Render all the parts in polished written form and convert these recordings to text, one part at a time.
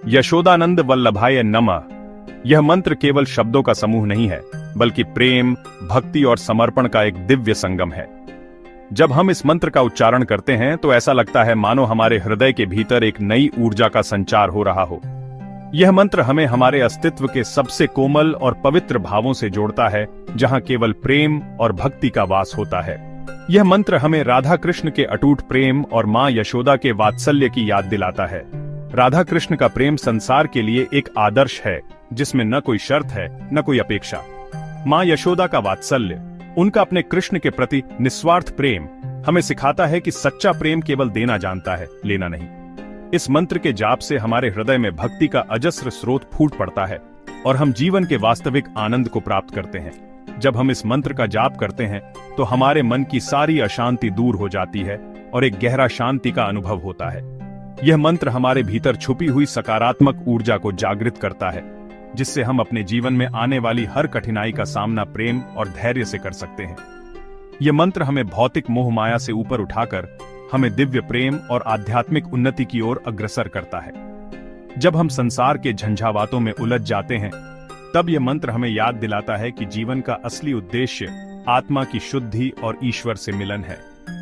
यशोदानंद वल्लभाय नमः। यह मंत्र केवल शब्दों का समूह नहीं है, बल्कि प्रेम, भक्ति और समर्पण का एक दिव्य संगम है। जब हम इस मंत्र का उच्चारण करते हैं तो ऐसा लगता है मानो हमारे हृदय के भीतर एक नई ऊर्जा का संचार हो रहा हो। यह मंत्र हमें हमारे अस्तित्व के सबसे कोमल और पवित्र भावों से जोड़ता है, जहां केवल प्रेम और भक्ति का वास होता है। यह मंत्र हमें राधा कृष्ण के अटूट प्रेम और मां यशोदा के वात्सल्य की याद दिलाता है। राधा कृष्ण का प्रेम संसार के लिए एक आदर्श है, जिसमें न कोई शर्त है, न कोई अपेक्षा। मां यशोदा का वात्सल्य, उनका अपने कृष्ण के प्रति निस्वार्थ प्रेम, हमें सिखाता है कि सच्चा प्रेम केवल देना जानता है, लेना नहीं। इस मंत्र के जाप से हमारे हृदय में भक्ति का अजस्र स्रोत फूट पड़ता है और हम जीवन के वास्तविक आनंद को प्राप्त करते हैं। जब हम इस मंत्र का जाप करते हैं तो हमारे मन की सारी अशांति दूर हो जाती है और एक गहरा शांति का अनुभव होता है। यह मंत्र हमारे भीतर छुपी हुई सकारात्मक ऊर्जा को जागृत करता है, जिससे हम अपने जीवन में आने वाली हर कठिनाई का सामना प्रेम और धैर्य से कर सकते हैं। यह मंत्र हमें भौतिक मोह माया से ऊपर उठाकर हमें दिव्य प्रेम और आध्यात्मिक उन्नति की ओर अग्रसर करता है। जब हम संसार के झंझावातों में उलझ जाते हैं, तब यह मंत्र हमें याद दिलाता है कि जीवन का असली उद्देश्य आत्मा की शुद्धि और ईश्वर से मिलन है।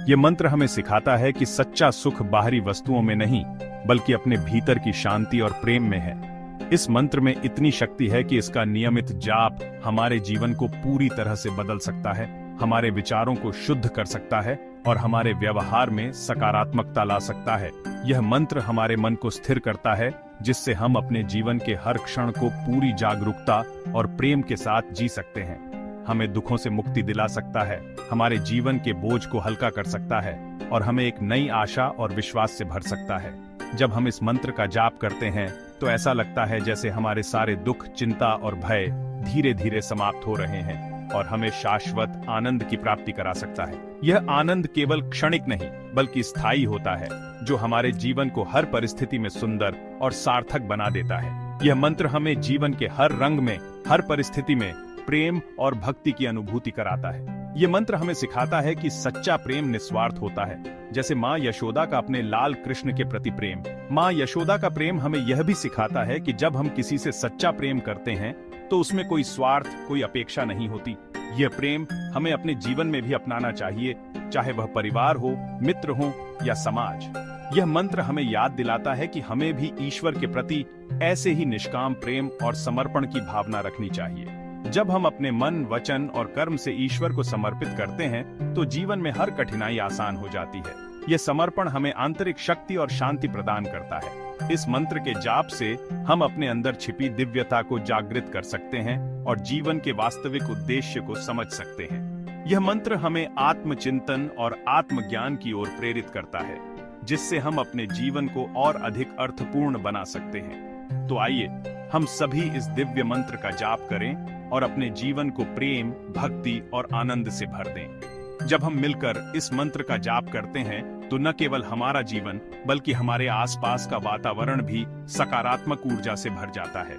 यह मंत्र हमें सिखाता है कि सच्चा सुख बाहरी वस्तुओं में नहीं, बल्कि अपने भीतर की शांति और प्रेम में है। इस मंत्र में इतनी शक्ति है कि इसका नियमित जाप हमारे जीवन को पूरी तरह से बदल सकता है, हमारे विचारों को शुद्ध कर सकता है और हमारे व्यवहार में सकारात्मकता ला सकता है। यह मंत्र हमारे मन को स्थिर करता है, जिससे हम अपने जीवन के हर क्षण को पूरी जागरूकता और प्रेम के साथ जी सकते हैं। हमें दुखों से मुक्ति दिला सकता है, हमारे जीवन के बोझ को हल्का कर सकता है और हमें एक नई आशा और विश्वास से भर सकता है। जब हम इस मंत्र का जाप करते हैं तो ऐसा लगता है जैसे हमारे सारे दुख, चिंता और भय धीरे धीरे समाप्त हो रहे हैं और हमें शाश्वत आनंद की प्राप्ति करा सकता है। यह आनंद केवल क्षणिक नहीं, बल्कि स्थायी होता है, जो हमारे जीवन को हर परिस्थिति में सुंदर और सार्थक बना देता है। यह मंत्र हमें जीवन के हर रंग में, हर परिस्थिति में प्रेम और भक्ति की अनुभूति कराता है। यह मंत्र हमें सिखाता है कि सच्चा प्रेम निस्वार्थ होता है, जैसे मां यशोदा का अपने लाल कृष्ण के प्रति प्रेम। मां यशोदा का प्रेम हमें यह भी सिखाता है कि जब हम किसी से सच्चा प्रेम करते हैं तो उसमें कोई स्वार्थ, कोई अपेक्षा नहीं होती। यह प्रेम हमें अपने जीवन में भी अपनाना चाहिए, चाहे वह परिवार हो, मित्र हो या समाज। यह मंत्र हमें याद दिलाता है कि हमें भी ईश्वर के प्रति ऐसे ही निष्काम प्रेम और समर्पण की भावना रखनी चाहिए। जब हम अपने मन, वचन और कर्म से ईश्वर को समर्पित करते हैं तो जीवन में हर कठिनाई आसान हो जाती है। यह समर्पण हमें आंतरिक शक्ति और शांति प्रदान करता है। इस मंत्र के जाप से हम अपने अंदर छिपी दिव्यता को जागृत कर सकते हैं और जीवन के वास्तविक उद्देश्य को समझ सकते हैं। यह मंत्र हमें आत्मचिंतन और आत्मज्ञान की ओर प्रेरित करता है, जिससे हम अपने जीवन को और अधिक अर्थपूर्ण बना सकते हैं। तो आइए हम सभी इस दिव्य मंत्र का जाप करें और अपने जीवन को प्रेम, भक्ति और आनंद से भर दें। जब हम मिलकर इस मंत्र का जाप करते हैं तो न केवल हमारा जीवन, बल्कि हमारे आसपास का वातावरण भी सकारात्मक ऊर्जा से भर जाता है।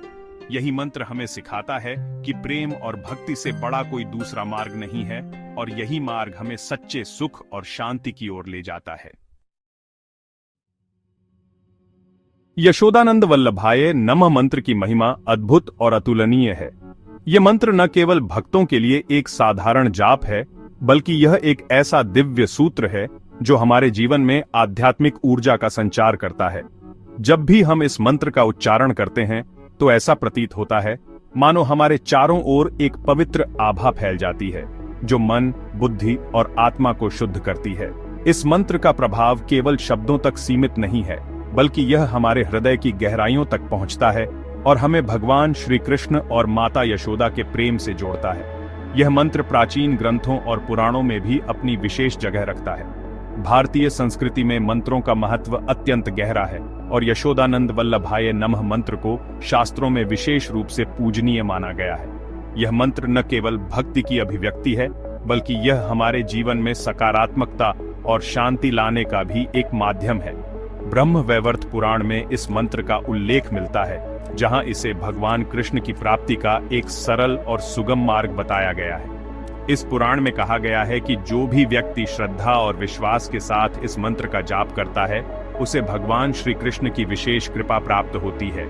यही मंत्र हमें सिखाता है कि प्रेम और भक्ति से बड़ा कोई दूसरा मार्ग नहीं है और यही मार्ग हमें सच्चे सुख और शांति की ओर ले जाता है। यशोदानंद वल्लभाय नमः मंत्र की महिमा अद्भुत और अतुलनीय है। यह मंत्र न केवल भक्तों के लिए एक साधारण जाप है, बल्कि यह एक ऐसा दिव्य सूत्र है जो हमारे जीवन में आध्यात्मिक ऊर्जा का संचार करता है। जब भी हम इस मंत्र का उच्चारण करते हैं तो ऐसा प्रतीत होता है मानो हमारे चारों ओर एक पवित्र आभा फैल जाती है, जो मन, बुद्धि और आत्मा को शुद्ध करती है। इस मंत्र का प्रभाव केवल शब्दों तक सीमित नहीं है, बल्कि यह हमारे हृदय की गहराइयों तक पहुंचता है और हमें भगवान श्री कृष्ण और माता यशोदा के प्रेम से जोड़ता है। यह मंत्र प्राचीन ग्रंथों और पुराणों में भी अपनी विशेष जगह रखता है। भारतीय संस्कृति में मंत्रों का महत्व अत्यंत गहरा है और यशोदानंद वल्लभाय नमः मंत्र को शास्त्रों में विशेष रूप से पूजनीय माना गया है। यह मंत्र न केवल भक्ति की अभिव्यक्ति है, बल्कि यह हमारे जीवन में सकारात्मकता और शांति लाने का भी एक माध्यम है। ब्रह्म वैवर्त पुराण में इस मंत्र का उल्लेख मिलता है, जहां इसे भगवान कृष्ण की प्राप्ति का एक सरल और सुगम मार्ग बताया गया है। इस पुराण में कहा गया है कि जो भी व्यक्ति श्रद्धा और विश्वास के साथ इस मंत्र का जाप करता है, उसे भगवान श्री कृष्ण की विशेष कृपा प्राप्त होती है।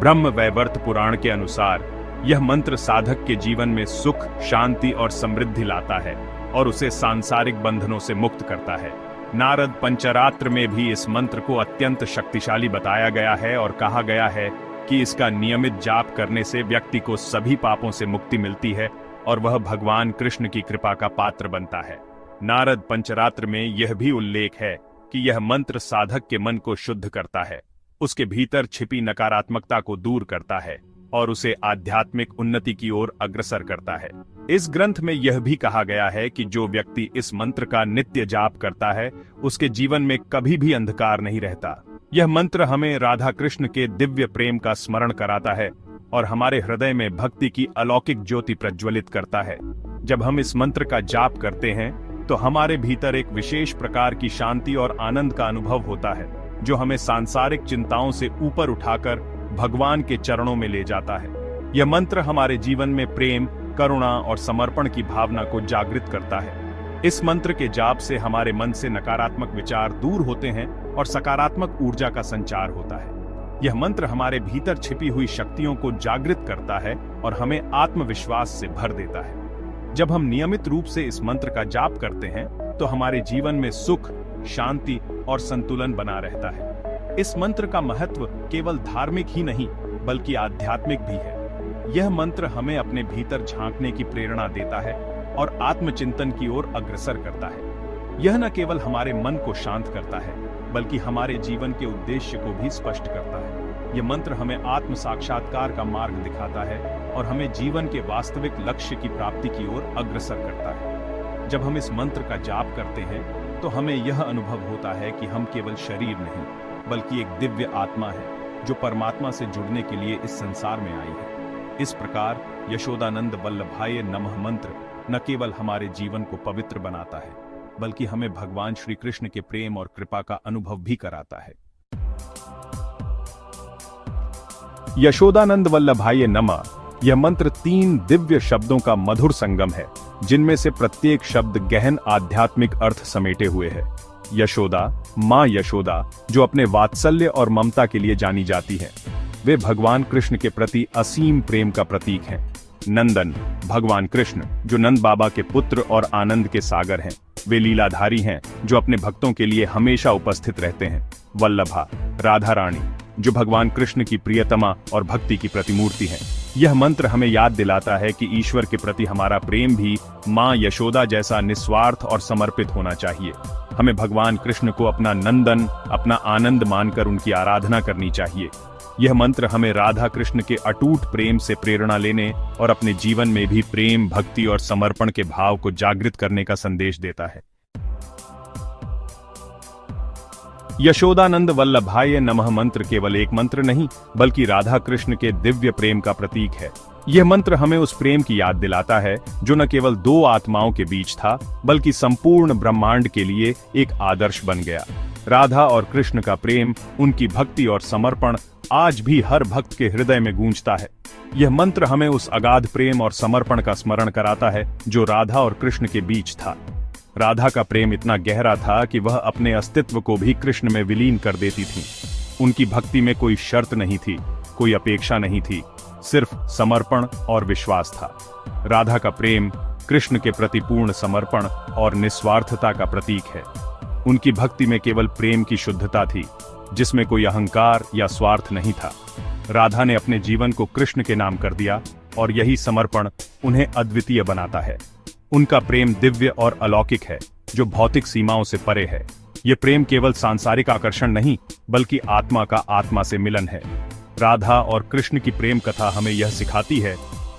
ब्रह्म वैवर्त पुराण के अनुसार यह मंत्र साधक के जीवन में सुख, शांति और समृद्धि लाता है और उसे सांसारिक बंधनों से मुक्त करता है। नारद पंचरात्र में भी इस मंत्र को अत्यंत शक्तिशाली बताया गया है और कहा गया है कि इसका नियमित जाप करने से व्यक्ति को सभी पापों से मुक्ति मिलती है और वह भगवान कृष्ण की कृपा का पात्र बनता है। नारद पंचरात्र में यह भी उल्लेख है कि यह मंत्र साधक के मन को शुद्ध करता है, उसके भीतर छिपी नकारात्मकता को दूर करता है और उसे आध्यात्मिक उन्नति की ओर अग्रसर करता है। इस ग्रंथ में यह भी कहा गया है कि जो व्यक्ति इस मंत्र का नित्य जाप करता है उसके जीवन में कभी भी अंधकार नहीं रहता। यह मंत्र हमें राधा कृष्ण के दिव्य प्रेम का स्मरण कराता है और हमारे हृदय में भक्ति की अलौकिक ज्योति प्रज्वलित करता है। जब हम इस मंत्र का जाप करते हैं तो हमारे भीतर एक विशेष प्रकार की शांति और आनंद का अनुभव होता है, जो हमें सांसारिक चिंताओं से ऊपर उठाकर भगवान के चरणों में ले जाता है। यह मंत्र हमारे जीवन में प्रेम, करुणा और समर्पण की भावना को जागृत करता है। इस मंत्र के जाप से हमारे मन से नकारात्मक विचार दूर होते हैं और सकारात्मक ऊर्जा का संचार होता है। यह मंत्र हमारे भीतर छिपी हुई शक्तियों को जागृत करता है और हमें आत्मविश्वास से भर देता है। जब हम नियमित रूप से इस मंत्र का जाप करते हैं तो हमारे जीवन में सुख, शांति और संतुलन बना रहता है। इस मंत्र का महत्व केवल धार्मिक ही नहीं बल्कि आध्यात्मिक भी है। यह मंत्र हमें अपने भीतर झांकने की प्रेरणा देता है और आत्मचिंतन की ओर अग्रसर करता है। यह न केवल हमारे मन को शांत करता है बल्कि हमारे जीवन के उद्देश्य को भी स्पष्ट करता है। यह मंत्र हमें आत्म साक्षात्कार का मार्ग दिखाता है और हमें जीवन के वास्तविक लक्ष्य की प्राप्ति की ओर अग्रसर करता है। जब हम इस मंत्र का जाप करते हैं तो हमें यह अनुभव होता है कि हम केवल शरीर नहीं बल्कि एक दिव्य आत्मा है जो परमात्मा से जुड़ने के लिए इस संसार में आई है। इस प्रकार यशोदानंद वल्लभाय नमः मंत्र न केवल हमारे जीवन को पवित्र बनाता है बल्कि हमें भगवान श्री कृष्ण के प्रेम और कृपा का अनुभव भी कराता है। यशोदानंद वल्लभाय नमः यह मंत्र 3 दिव्य शब्दों का मधुर संगम है, जिनमें से प्रत्येक शब्द गहन आध्यात्मिक अर्थ समेटे हुए है। यशोदा, मां यशोदा, जो अपने वात्सल्य और ममता के लिए जानी जाती है, वे भगवान कृष्ण के प्रति असीम प्रेम का प्रतीक हैं। नंदन, भगवान कृष्ण, जो नंद बाबा के पुत्र और आनंद के सागर हैं, वे लीलाधारी हैं जो अपने भक्तों के लिए हमेशा उपस्थित रहते हैं। वल्लभा, राधा रानी, जो भगवान कृष्ण की प्रियतमा और भक्ति की प्रतिमूर्ति है। यह मंत्र हमें याद दिलाता है कि ईश्वर के प्रति हमारा प्रेम भी मां यशोदा जैसा निस्वार्थ और समर्पित होना चाहिए। हमें भगवान कृष्ण को अपना नंदन, अपना आनंद मानकर उनकी आराधना करनी चाहिए। यह मंत्र हमें राधा कृष्ण के अटूट प्रेम से प्रेरणा लेने और अपने जीवन में भी प्रेम, भक्ति और समर्पण के भाव को जागृत करने का संदेश देता है। यशोदानंद वल्लभाय नमः मंत्र केवल एक मंत्र नहीं बल्कि राधा कृष्ण के दिव्य प्रेम का प्रतीक है। यह मंत्र हमें उस प्रेम की याद दिलाता है जो न केवल 2 आत्माओं के बीच था बल्कि संपूर्ण ब्रह्मांड के लिए एक आदर्श बन गया। राधा और कृष्ण का प्रेम, उनकी भक्ति और समर्पण आज भी हर भक्त के हृदय में गूंजता है। यह मंत्र हमें उस अगाध प्रेम और समर्पण का स्मरण कराता है जो राधा और कृष्ण के बीच था। राधा का प्रेम इतना गहरा था कि वह अपने अस्तित्व को भी कृष्ण में विलीन कर देती थी। उनकी भक्ति में कोई शर्त नहीं थी, कोई अपेक्षा नहीं थी, सिर्फ समर्पण और विश्वास था। राधा का प्रेम कृष्ण के प्रति पूर्ण समर्पण और निस्वार्थता का प्रतीक है। उनकी भक्ति में केवल प्रेम की शुद्धता थी, जिसमें कोई अहंकार या स्वार्थ नहीं था। राधा ने अपने जीवन को कृष्ण के नाम कर दिया और यही समर्पण उन्हें अद्वितीय बनाता है। उनका प्रेम दिव्य और अलौकिक है, जो भौतिक सीमाओं से परे है। ये प्रेम केवल सांसारिक आकर्षण नहीं बल्कि आत्मा का आत्मा से मिलन है। राधा और कृष्ण की प्रेम कथा हमें यह सिखाती है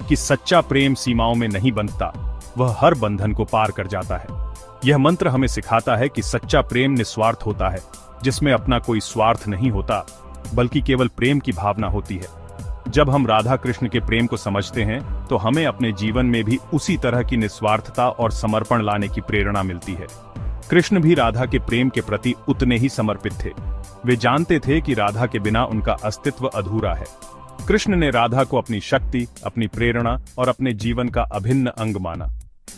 कि सच्चा प्रेम सीमाओं में नहीं बंधता, वह हर बंधन को पार कर जाता है। यह मंत्र हमें सिखाता है कि सच्चा प्रेम निस्वार्थ होता है, जिसमें अपना कोई स्वार्थ नहीं होता बल्कि केवल प्रेम की भावना होती है। जब हम राधा कृष्ण के प्रेम को समझते हैं तो हमें अपने जीवन में भी उसी तरह की निस्वार्थता और समर्पण लाने की प्रेरणा मिलती है। कृष्ण भी राधा के प्रेम के प्रति उतने ही समर्पित थे। वे जानते थे कि राधा के बिना उनका अस्तित्व अधूरा है। कृष्ण ने राधा को अपनी शक्ति, अपनी प्रेरणा और अपने जीवन का अभिन्न अंग माना।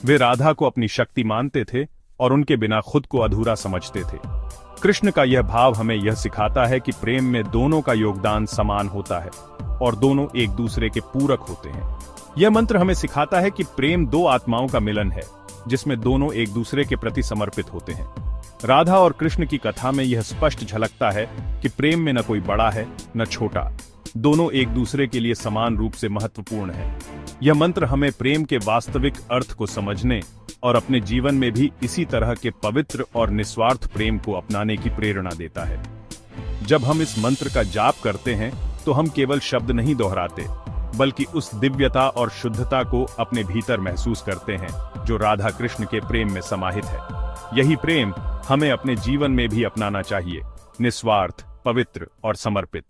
वे राधा को अपनी शक्ति मानते थे और उनके बिना खुद को अधूरा समझते थे। कृष्ण का यह भाव हमें यह सिखाता है कि प्रेम में दोनों का योगदान समान होता है और दोनों एक दूसरे के पूरक होते हैं। यह मंत्र हमें सिखाता है कि प्रेम दो आत्माओं का मिलन है जिसमें दोनों एक दूसरे के प्रति समर्पित होते हैं। राधा और कृष्ण की कथा में यह स्पष्ट झलकता है कि प्रेम में न कोई बड़ा है न छोटा, दोनों एक दूसरे के लिए समान रूप से महत्वपूर्ण है। यह मंत्र हमें प्रेम के वास्तविक अर्थ को समझने और अपने जीवन में भी इसी तरह के पवित्र और निस्वार्थ प्रेम को अपनाने की प्रेरणा देता है। जब हम इस मंत्र का जाप करते हैं तो हम केवल शब्द नहीं दोहराते, बल्कि उस दिव्यता और शुद्धता को अपने भीतर महसूस करते हैं जो राधा कृष्ण के प्रेम में समाहित है। यही प्रेम हमें अपने जीवन में भी अपनाना चाहिए, निस्वार्थ, पवित्र और समर्पित।